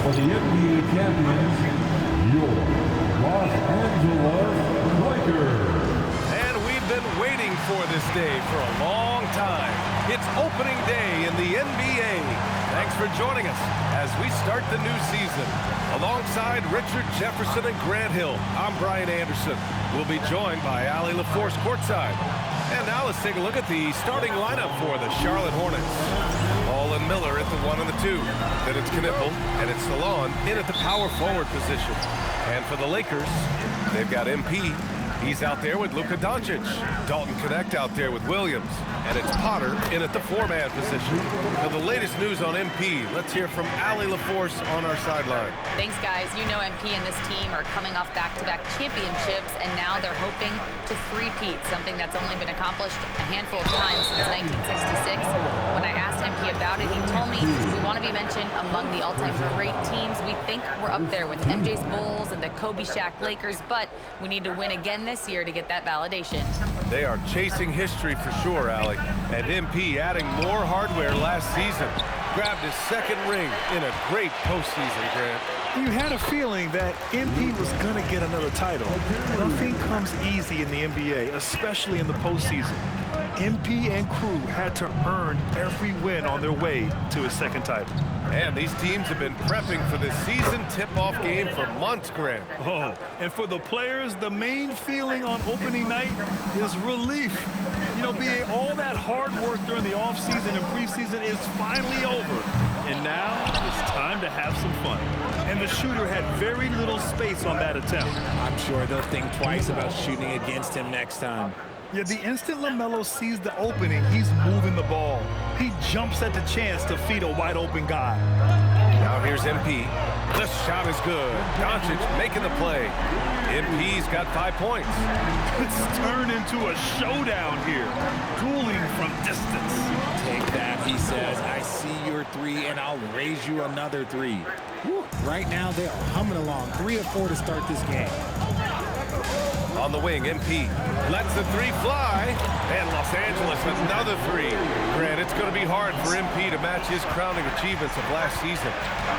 For the NBA champions, your Los Angeles Lakers. And we've been waiting for this day for a long time. It's opening day in the NBA. Thanks for joining us as we start the new season. Alongside Richard Jefferson and Grant Hill, I'm Brian Anderson. We'll be joined by Allie LaForce courtside. And now let's take a look at the starting lineup for the Charlotte Hornets. Ball and Miller at the 1 and the 2. Then it's Knipple and it's Salon in at the power forward position. And for the Lakers, they've got MP. He's out there with Luka Doncic. Dalton Connect out there with Williams. And it's Potter in at the 4-man position. For the latest news on MP, let's hear from Allie LaForce on our sideline. Thanks, guys. You know MP and this team are coming off back-to-back championships, and now they're hoping to three-peat, something that's only been accomplished a handful of times since 1966. When I asked MP about it, he told me we want to be mentioned among the all-time great teams. We think we're up there with MJ's Bulls and the Kobe Shaq Lakers, but we need to win again this year to get that validation. They are chasing history for sure, Allie. And MP adding more hardware last season. Grabbed his second ring in a great postseason, Grant. You had a feeling that MP was going to get another title. Nothing comes easy in the NBA, especially in the postseason. MP and crew had to earn every win on their way to his second title. And these teams have been prepping for this season tip-off game for months, Grant. Oh, and for the players, the main feeling on opening night is relief. You know, BA, all that hard work during the offseason and preseason is finally over. And now it's time to have some fun. And the shooter had very little space on that attempt. I'm sure they'll think twice about shooting against him next time. Yeah, the instant LaMelo sees the opening, he's moving the ball. He jumps at the chance to feed a wide-open guy. Now here's MP. The shot is good. Doncic making the play. MP's got 5 points. It's turned into a showdown here. Dueling from distance. Take that, he says. I see your 3, and I'll raise you another 3. Woo. Right now, they are humming along. 3 of 4 to start this game. On the wing, MP lets the 3 fly, and Los Angeles another 3. Grant, it's going to be hard for MP to match his crowning achievements of last season,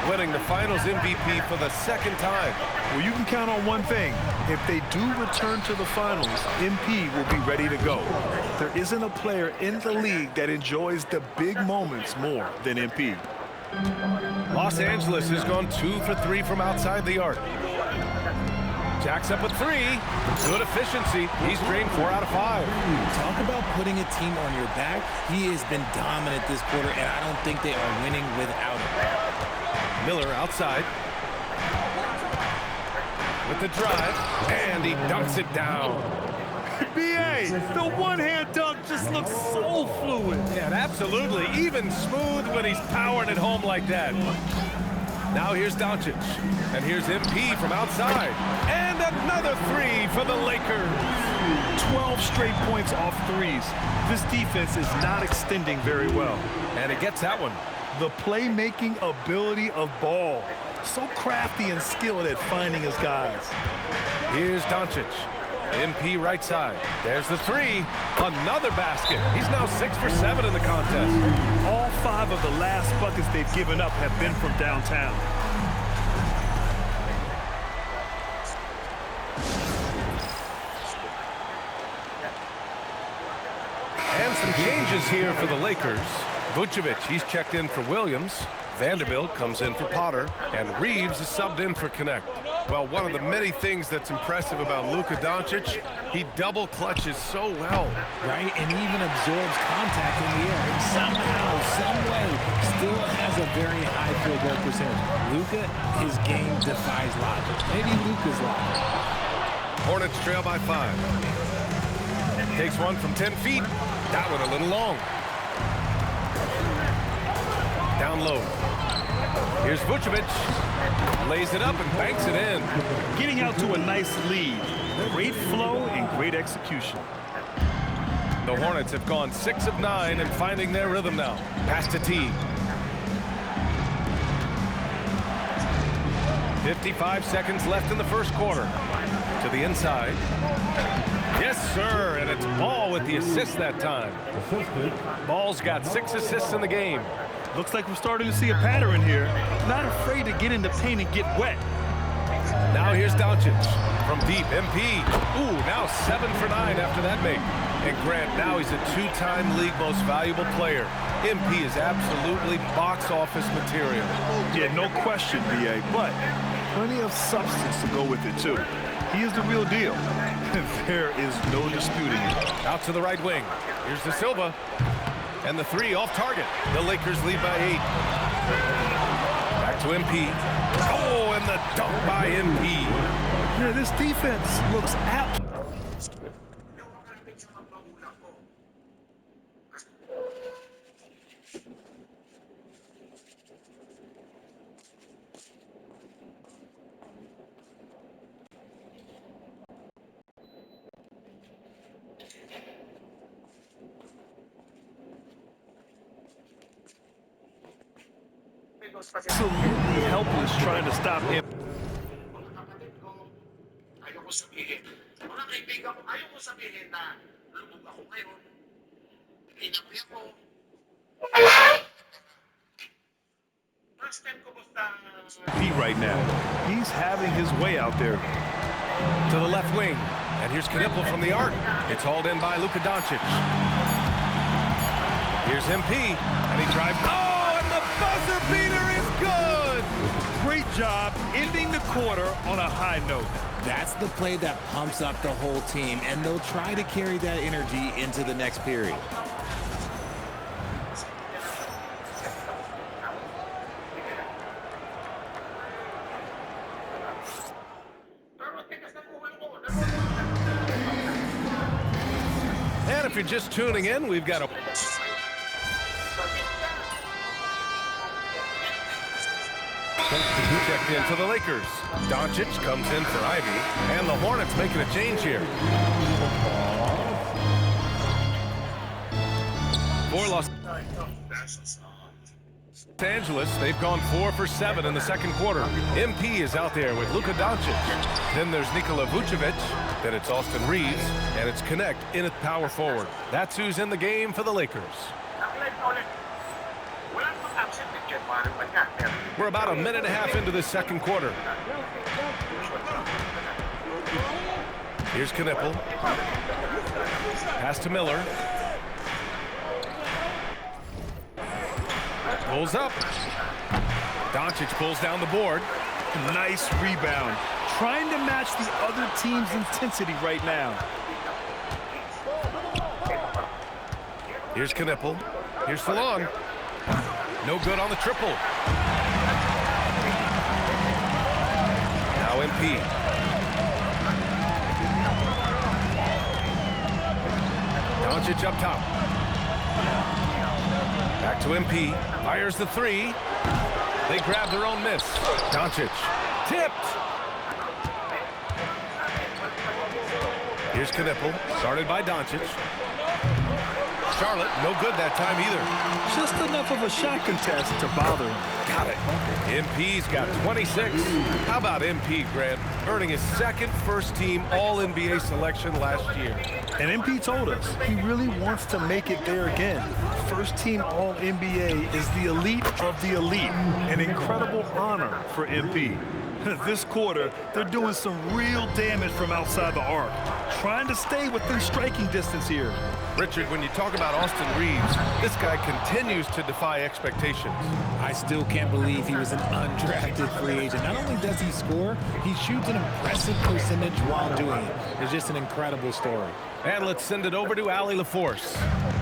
winning the Finals MVP for the second time. Well, you can count on one thing. If they do return to the Finals, MP will be ready to go. There isn't a player in the league that enjoys the big moments more than MP. Los Angeles has gone 2 for 3 from outside the arc. Jacks up a 3. Good efficiency. He's drained 4 out of 5. Talk about putting a team on your back. He has been dominant this quarter, and I don't think they are winning without him. Miller outside. With the drive, and he dunks it down. B.A., the one-hand dunk just looks so fluid. Yeah, absolutely. Even smooth when he's powering it home like that. Now here's Doncic, and here's MP from outside, and another 3 for the Lakers. 12 straight points off threes. This defense is not extending very well. And it gets that one. The playmaking ability of Ball. So crafty and skilled at finding his guys. Here's Doncic. MP right side. There's the 3. Another basket. He's now 6 for 7 in the contest. All 5 of the last buckets they've given up have been from downtown. And some changes here for the Lakers. Vucevic, he's checked in for Williams. Vanderbilt comes in for Potter, and Reeves is subbed in for Connect. Well, one of the many things that's impressive about Luka Doncic, he double clutches so well. Right, and even absorbs contact in the air. And somehow, some way, still has a very high field goal percentage. Luka, his game defies logic. Maybe Luka's logic. Hornets trail by 5. Takes one from 10 feet. That one a little long. Down low. Here's Vucevic. Lays it up and banks it in. Getting out to a nice lead. Great flow and great execution. The Hornets have gone 6 of 9 and finding their rhythm now. Pass to Teague. 55 seconds left in the first quarter. To the inside. Yes, sir, and it's Ball with the assist that time. Ball's got 6 assists in the game. Looks like we're starting to see a pattern here. Not afraid to get in the paint and get wet. Now here's Doncic from deep. MP. Ooh, now 7 for 9 after that make. And Grant, now he's a 2-time league most valuable player. MP is absolutely box office material. Yeah, no question, B.A., but plenty of substance to go with it, too. He is the real deal. There is no disputing it. Out to the right wing. Here's the Silva. And the 3 off target. The Lakers lead by 8. Back to MP. Oh, and the dunk by MP. Yeah, this defense looks apt. Absolutely helpless trying to stop him. Ayoko sabihin. Mga kaibigan ko, ayoko sabihin na lumog ako ngayon. Inabi ako. Last time ko basta... Pete right now. He's having his way out there. To the left wing. And here's Knipple from the arc. It's hauled in by Luka Doncic. Here's MP. And he drives... Oh, and the buzzer beater is good! Great job ending the quarter on a high note. That's the play that pumps up the whole team, and they'll try to carry that energy into the next period. And if you're just tuning in, we've got a... Checked in for the Lakers. Doncic comes in for Ivy, and the Hornets making a change here. For Los Angeles, they've gone 4 for 7 in the second quarter. MP is out there with Luka Doncic. Then there's Nikola Vucevic. Then it's Austin Reeves, and it's Connect in at power forward. That's who's in the game for the Lakers. We're about a minute and a half into this second quarter. Here's Knipple. Pass to Miller. Pulls up. Doncic pulls down the board. Nice rebound. Trying to match the other team's intensity right now. Here's Knipple. Here's Salon. No good on the triple. Now MP. Doncic up top. Back to MP. Fires the 3. They grab their own miss. Doncic. Tipped. Here's Knipple. Started by Doncic. Charlotte, no good that time either. Just enough of a shot contest to bother him. Got it. MP's got 26. How about MP, Grant? Earning his second first-team All-NBA selection last year. And MP told us he really wants to make it there again. First-team All-NBA is the elite of the elite. An incredible honor for MP. This quarter, they're doing some real damage from outside the arc, trying to stay within striking distance here. Richard, when you talk about Austin Reeves, this guy continues to defy expectations. I still can't believe he was an undrafted free agent. Not only does he score, he shoots an impressive percentage while doing it. It's just an incredible story. And let's send it over to Allie LaForce.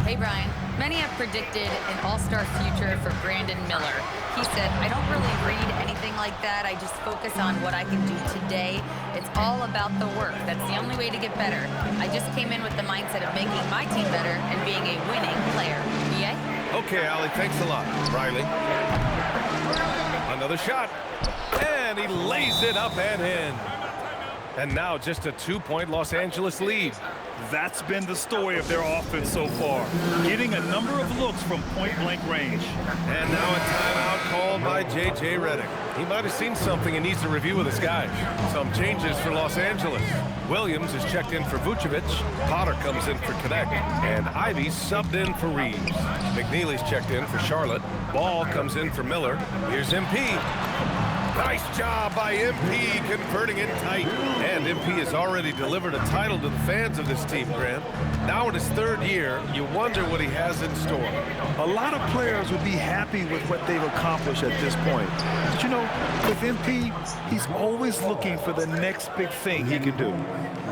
Hey, Brian. Many have predicted an all-star future for Brandon Miller. He said, I don't really read anything like that. I just focus on what I can do today. It's all about the work. That's the only way to get better. I just came in with the mindset of making my team better and being a winning player. Yay? Okay, Allie, thanks a lot. Riley. Another shot. And he lays it up and in. And now just a 2-point Los Angeles lead. That's been the story of their offense so far, getting a number of looks from point-blank range. And now a timeout called by J.J. Redick. He might have seen something and needs to review with his guys. Some changes for Los Angeles. Williams is checked in for Vucevic. Potter comes in for Connect. And Ivy subbed in for Reeves. McNeely's checked in for Charlotte. Ball comes in for Miller. Here's MP. Nice job by MP converting it tight. And MP has already delivered a title to the fans of this team, Grant. Now in his 3rd year, you wonder what he has in store. A lot of players would be happy with what they've accomplished at this point. But you know, with MP, he's always looking for the next big thing he can do.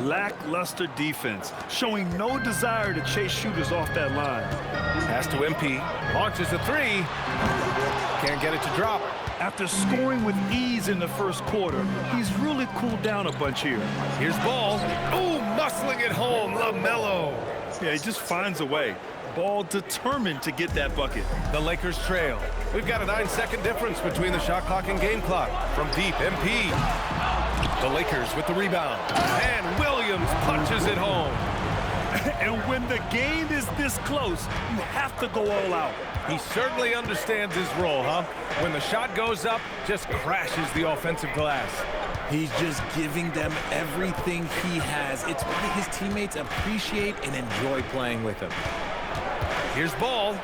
Lackluster defense, showing no desire to chase shooters off that line. Pass to MP, launches a 3. Can't get it to drop. After scoring with ease in the first quarter, he's really cooled down a bunch here. Here's Ball. Ooh, muscling it home, LaMelo. Yeah, he just finds a way. Ball determined to get that bucket. The Lakers trail. We've got a 9-second difference between the shot clock and game clock. From deep, MP. The Lakers with the rebound. And Williams punches it home. And when the game is this close, you have to go all out. He certainly understands his role, huh? When the shot goes up, just crashes the offensive glass. He's just giving them everything he has. It's why his teammates appreciate and enjoy playing with him. Here's Ball.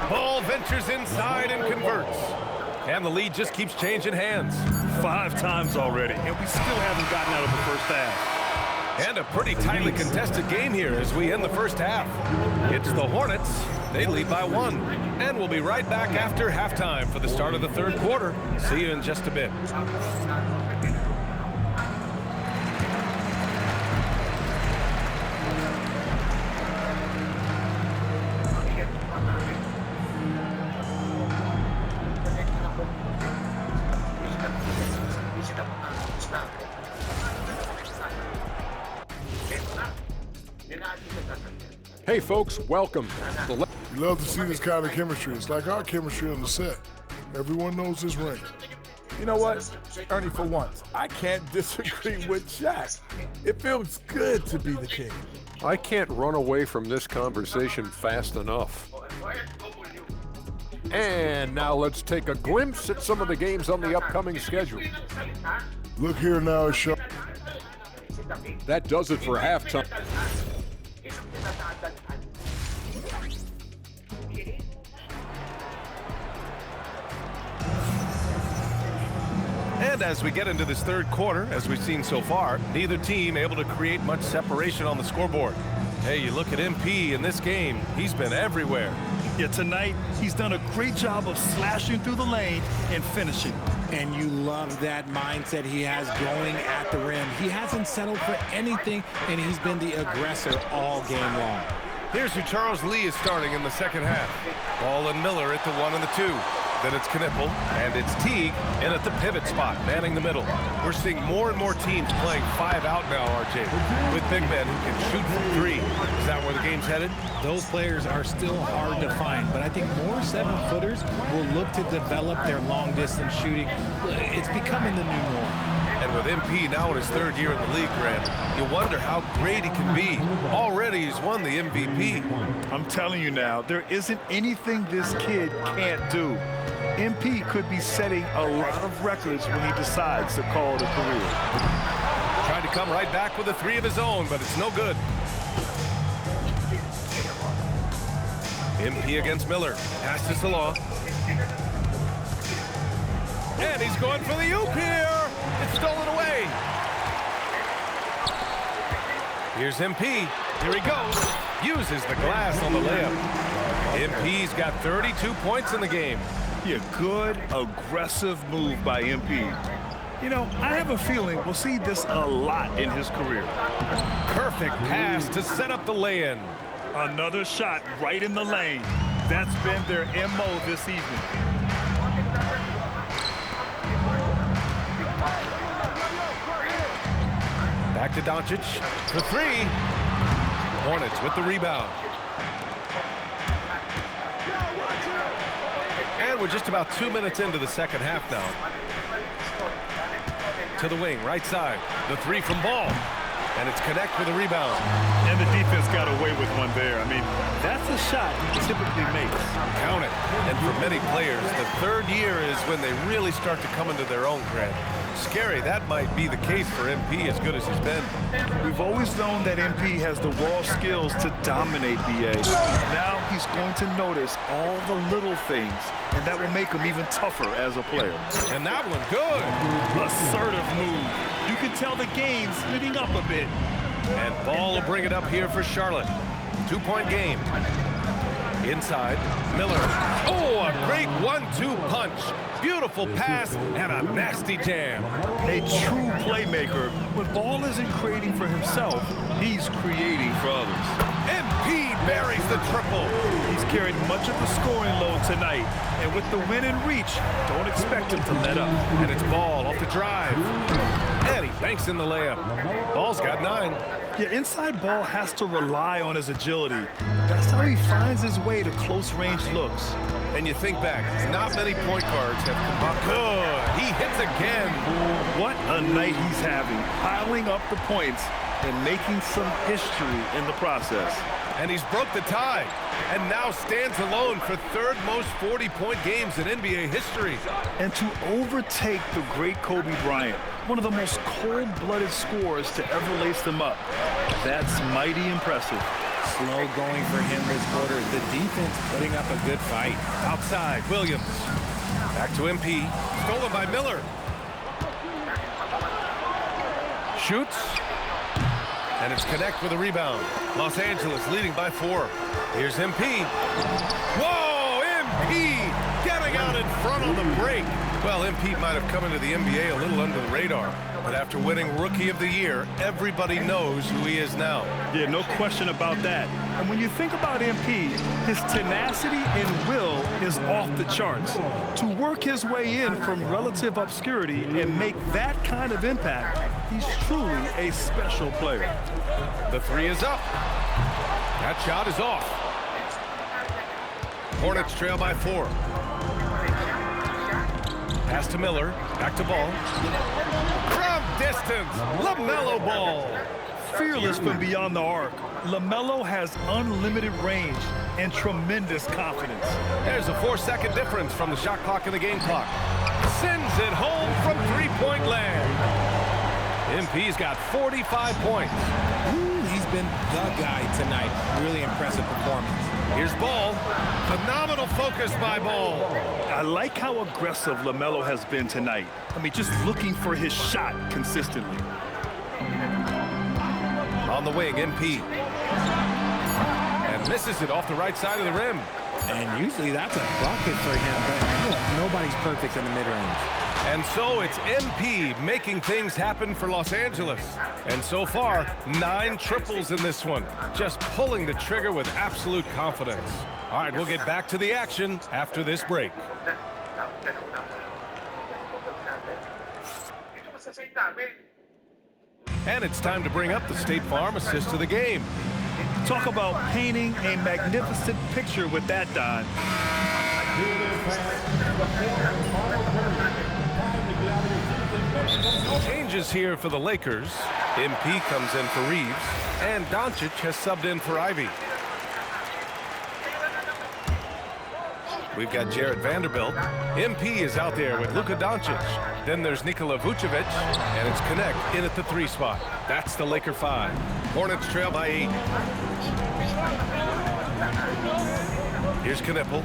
Ball ventures inside and converts. And the lead just keeps changing hands. 5 times already, and we still haven't gotten out of the first half. And a pretty tightly contested game here as we end the first half. It's the Hornets. They lead by 1. And we'll be right back after halftime for the start of the 3rd quarter. See you in just a bit. Hey folks, welcome. You love to see this kind of chemistry. It's like our chemistry on the set. Everyone knows his ring. You know what, Ernie, for once, I can't disagree with Shaq. It feels good to be the king. I can't run away from this conversation fast enough. And now let's take a glimpse at some of the games on the upcoming schedule. Look here now, Sean. That does it for halftime. And as we get into this 3rd quarter, as we've seen so far, neither team able to create much separation on the scoreboard. Hey, you look at MP in this game, he's been everywhere. Yeah, tonight, he's done a great job of slashing through the lane and finishing. And you love that mindset he has going at the rim. He hasn't settled for anything, and he's been the aggressor all game long. Here's who Charles Lee is starting in the 2nd half. Ball and Miller at the 1 and the 2. Then it's Knipple, and it's Teague in at the pivot spot, manning the middle. We're seeing more and more teams playing 5 out now, RJ, with big men who can shoot from 3. Is that where the game's headed? Those players are still hard to find, but I think more 7-footers will look to develop their long-distance shooting. It's becoming the new norm. And with MP now in his 3rd year in the league, Grant, you wonder how great he can be. Already he's won the MVP. I'm telling you now, there isn't anything this kid can't do. MP could be setting a lot of records when he decides to call it a career. Tried to come right back with a 3 of his own, but it's no good. MP against Miller. Pass to Salah. And he's going for the oop here. stolen away. Here's MP. Here he goes. Uses the glass on the layup. MP's got 32 points in the game. Yeah, good, aggressive move by MP. You know, I have a feeling we'll see this a lot in his career. Perfect pass to set up the lay-in. Another shot right in the lane. That's been their MO this evening. Back to Doncic for three. Hornets with the rebound. And we're just about 2 minutes into the second half now. To the wing, right side. The three from Ball. And it's Connect with a rebound. And the defense got away with one there. I mean, that's a shot he typically makes. Count it. And for many players, the third year is when they really start to come into their own, Grant. Scary, that might be the case for MP, as good as he's been. We've always known that MP has the raw skills to dominate BA. Now he's going to notice all the little things, and that will make him even tougher as a player. And that one, good. Assertive move. You can tell the game's heating up a bit. And Ball will bring it up here for Charlotte. 2-point game. Inside, Miller. Oh, a great 1-2 punch. Beautiful pass and a nasty jam. A true playmaker. When Ball isn't creating for himself, he's creating for others. MP buries the triple. He's carried much of the scoring load tonight. And with the win in reach, don't expect him to let up. And it's Ball off the drive. And he banks in the layup. Ball's got 9. Yeah, inside Ball has to rely on his agility. That's how he finds his way to close-range looks. And you think back, not many point guards have come up. Good. He hits again. What a night he's having, piling up the points and making some history in the process. And he's broke the tie and now stands alone for third most 40-point games in NBA history. And to overtake the great Kobe Bryant, one of the most cold-blooded scorers to ever lace them up, that's mighty impressive. Slow going for him this quarter. The defense putting up a good fight. Outside, Williams. Back to MP. Stolen by Miller. Shoots. And it's Connect with a rebound. Los Angeles leading by 4. Here's MP. Whoa, MP getting out in front on the break. Well, MP might have come into the NBA a little under the radar, but after winning Rookie of the Year, everybody knows who he is now. Yeah, no question about that. And when you think about MP, his tenacity and will is off the charts. To work his way in from relative obscurity and make that kind of impact, he's truly a special player. The three is up. That shot is off. Hornets trail by 4. Pass to Miller, back to Ball. From distance, LaMelo Ball. Fearless from beyond the arc, LaMelo has unlimited range and tremendous confidence. There's a 4-second difference from the shot clock and the game clock. Sends it home from three-point land. MP's got 45 points. Ooh, he's been the guy tonight. Really impressive performance. Here's Ball. Phenomenal focus by Ball. I like how aggressive LaMelo has been tonight. I mean, just looking for his shot consistently. On the wing, MP. And misses it off the right side of the rim. And usually that's a bucket for him, but look, nobody's perfect in the mid-range. And so it's MP making things happen for Los Angeles. And so far, 9 triples in this one. Just pulling the trigger with absolute confidence. All right, we'll get back to the action after this break. And it's time to bring up the State Farm assist of the game. Talk about painting a magnificent picture with that, Don. Changes here for the Lakers. MP comes in for Reeves, and Doncic has subbed in for Ivy. We've got Jared Vanderbilt. MP is out there with Luka Doncic. Then there's Nikola Vucevic, and it's Connect in at the 3 spot. That's the Laker 5. Hornets trail by 8. Here's Knipple.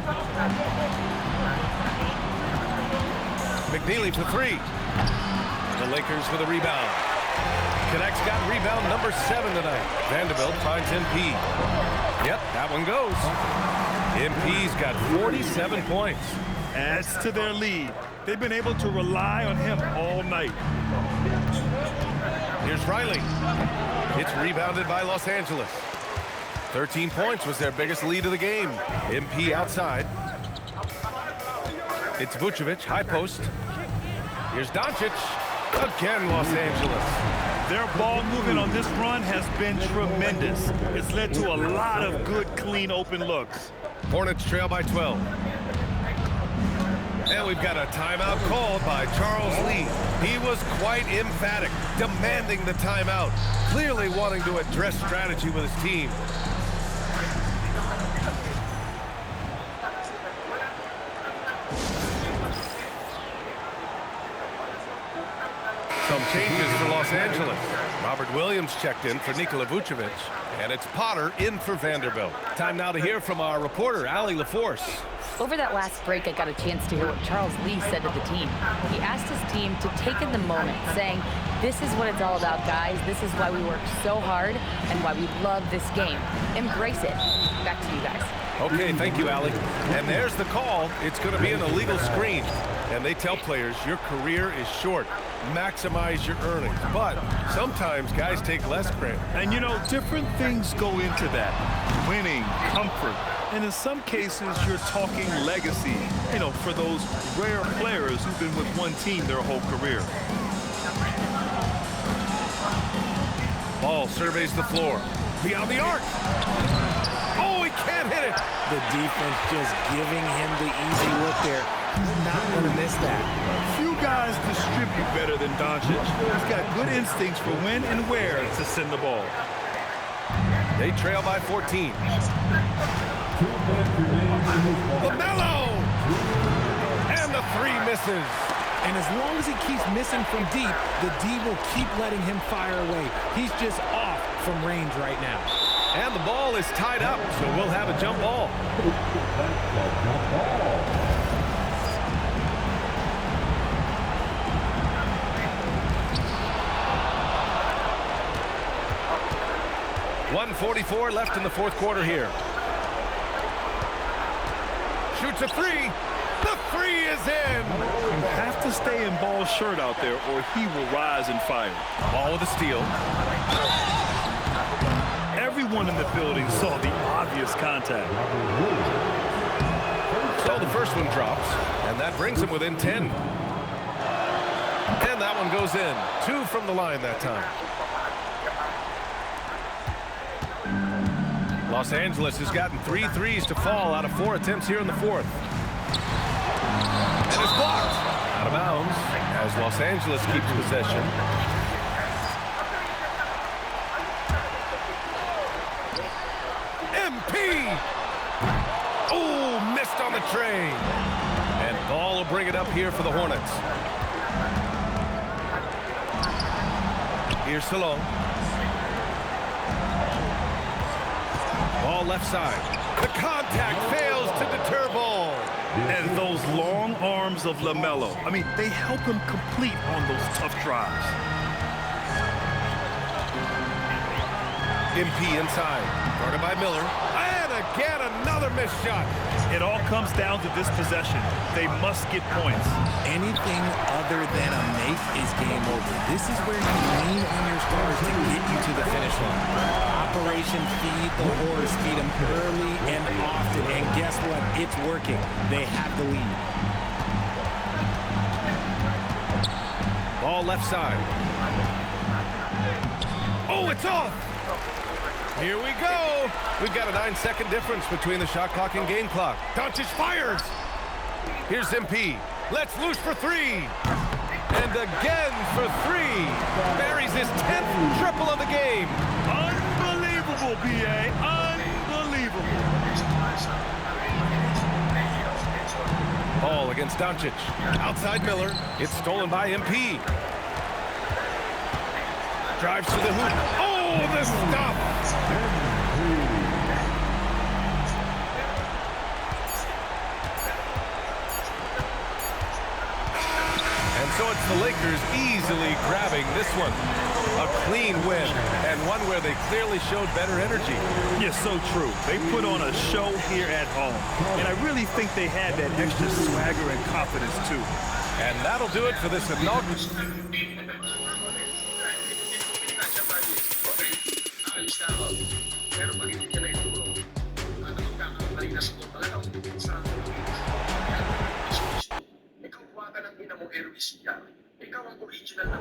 McNeely for 3. The Lakers with a rebound. Connects got rebound number 7 tonight. Vanderbilt finds MP. Yep, that one goes. MP's got 47 points. Adds to their lead. They've been able to rely on him all night. Here's Riley. It's rebounded by Los Angeles. 13 points was their biggest lead of the game. MP outside. It's Vucevic, high post. Here's Doncic. Again, Los Angeles. Their ball movement on this run has been tremendous. It's led to a lot of good, clean, open looks. Hornets trail by 12. And we've got a timeout called by Charles Lee. He was quite emphatic, demanding the timeout, clearly wanting to address strategy with his team. Some changes for Los Angeles. Robert Williams checked in for Nikola Vucevic, and it's Potter in for Vanderbilt. Time now to hear from our reporter, Allie LaForce. Over that last break, I got a chance to hear what Charles Lee said to the team. He asked his team to take in the moment, saying, "This is what it's all about, guys. This is why we work so hard and why we love this game. Embrace it." Back to you guys. Okay, thank you, Allie. And there's the call. It's going to be an illegal screen. And they tell players, your career is short. Maximize your earnings. But sometimes guys take less credit. And, you know, different things go into that. Winning, comfort, and in some cases, you're talking legacy, you know, for those rare players who've been with one team their whole career. Ball surveys the floor. Beyond the arc. Oh, he can't hit it. The defense just giving him the easy look there. He's not going to miss that. Few guys distribute better than Doncic. He's got good instincts for when and where to send the ball. They trail by 14. LaMelo! And the 3 misses. And as long as he keeps missing from deep, the D will keep letting him fire away. He's just off from range right now. And the ball is tied up, so we'll have a jump ball. .144 left in the fourth quarter here. Shoots a 3. The 3 is in. You have to stay in Ball's shirt out there or he will rise and fire. Ball with a steal. Everyone in the building saw the obvious contact. So the first one drops, and that brings him within 10. And that one goes in. 2 from the line that time. Los Angeles has gotten 3 threes to fall out of 4 attempts here in the fourth. And it's blocked. Out of bounds as Los Angeles keeps possession. MP! Oh, missed on the train. And Ball will bring it up here for the Hornets. Here's Salone. Ball left side. The contact fails to deter Ball. And those long arms of LaMelo, I mean, they help him complete on those tough drives. MP inside. Guarded by Miller. And again, another missed shot. It all comes down to this possession. They must get points. Anything other than a make is game over. This is where you lean on your starters to get you to the finish line. Operation Feed the Horse. Feed them early and often. And guess what? It's working. They have the lead. Ball left side. Oh, it's off. Here we go. We've got a 9-second difference between the shot clock and game clock. Doncic fires. Here's MP. Let's loose for 3. And again for 3. Buries his 10th triple of the game. Unbelievable, B.A. Unbelievable. Ball against Doncic. Outside Miller. It's stolen by MP. Drives to the hoop. Oh, the stop. And so it's the Lakers easily grabbing this one. A clean win, and one where they clearly showed better energy. Yes, so true. They put on a show here at home, and I really think they had that extra swagger and confidence, too. And that'll do it for this inaugural. Pero pag hindi ka na ituro, magkakamali na sa talaga sa ikaw kuha ka ng ina mong Erwis yan. Ikaw ang original na